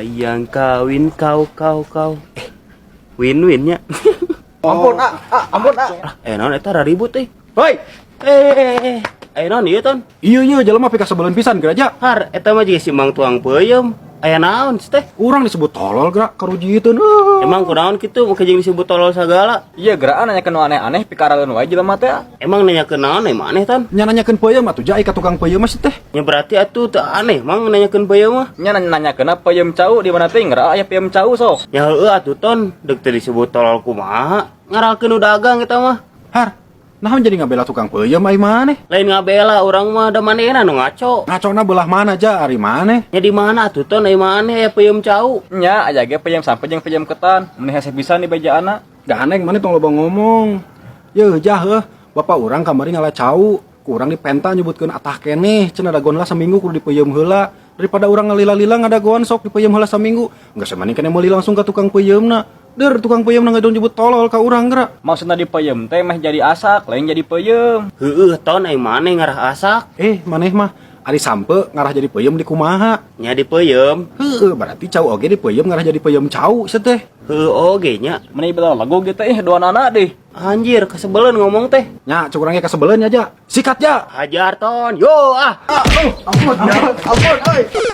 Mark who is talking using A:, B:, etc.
A: Yang kawin kau. Win-winnya.
B: Ampun, ampun.
A: Non eta ribut euy.
B: Hoi.
A: Non ieu ton.
B: Iya, jelema pika sebelen pisan geuraja.
A: Har eta mah jiga si Mang Tuang peuyeum. Aya naon teh?
B: Urang disebut tolol geura karujieun.
A: Emang kunaon kitu muka jeung disebut tolol sagala?
C: Iya geraan nanyakeun nu aneh-aneh pikaraleun wae jelema teh.
A: Emang nanyakeun naon maneh ton?
B: Nya nanyakeun peuyeum atuh jai ka tukang peuyeum mah teh.
A: Nya berarti atuh teu aneh mang nanyakeun peuyeum mah.
C: Nya nanyakeun peuyeum cau di mana teh geura aya peuyeum cau sok.
A: Nya heueuh atuh ton, deuk teu disebut tolol kumaha? Ngaralkeun nu dagang eta mah.
B: Har, naon jadi ngabela tukang peuyeum ai maneh?
A: Lain ngabela urang mah da manehna nu ngaco.
B: Ngacona belah mana aja ari maneh?
A: Nya di mana atuh ton ai maneh aya peuyeum cau?
C: Nya aya ge peuyeum sampe jeung peuyeum ketan. Mun hese pisan di bejaana.
B: Ganeng maneh tong loba ngomong. Yeuh jah heuh, bapak urang kamari ngalah cau. Kurang di penta nyebutkeun atah keneh, cenah dagon lah seminggu kudu dipeuyeum heula. Daripada urang ngalila-lila ngadagoan sok dipeuyeum heula seminggu. Enggeus mending keneh meuli langsung ka tukang peuyeumna. Der tukang peuyeumna ngadon nyebut tolol ka urang geura.
C: Maksudna di peuyeum teh mah jadi asak, lain jadi peuyeum.
A: Heueuh ton ai maneh ngarah asak.
B: Maneh mah ari sampe ngarah jadi peuyeum di kumaha?
A: Nya di peuyeum.
B: Heueuh, berarti cau oge di peuyeum ngarah jadi peuyeum cau sia teh.
A: Heueuh oge nya.
C: Mun bela lagu gitu doanana deh.
A: Anjir kasebeleun ngomong teh.
B: Nya cuk urang ge kasebeleun aja. Sikat ja.
A: Hajar ton. Yo ah.
B: Ampun, euy.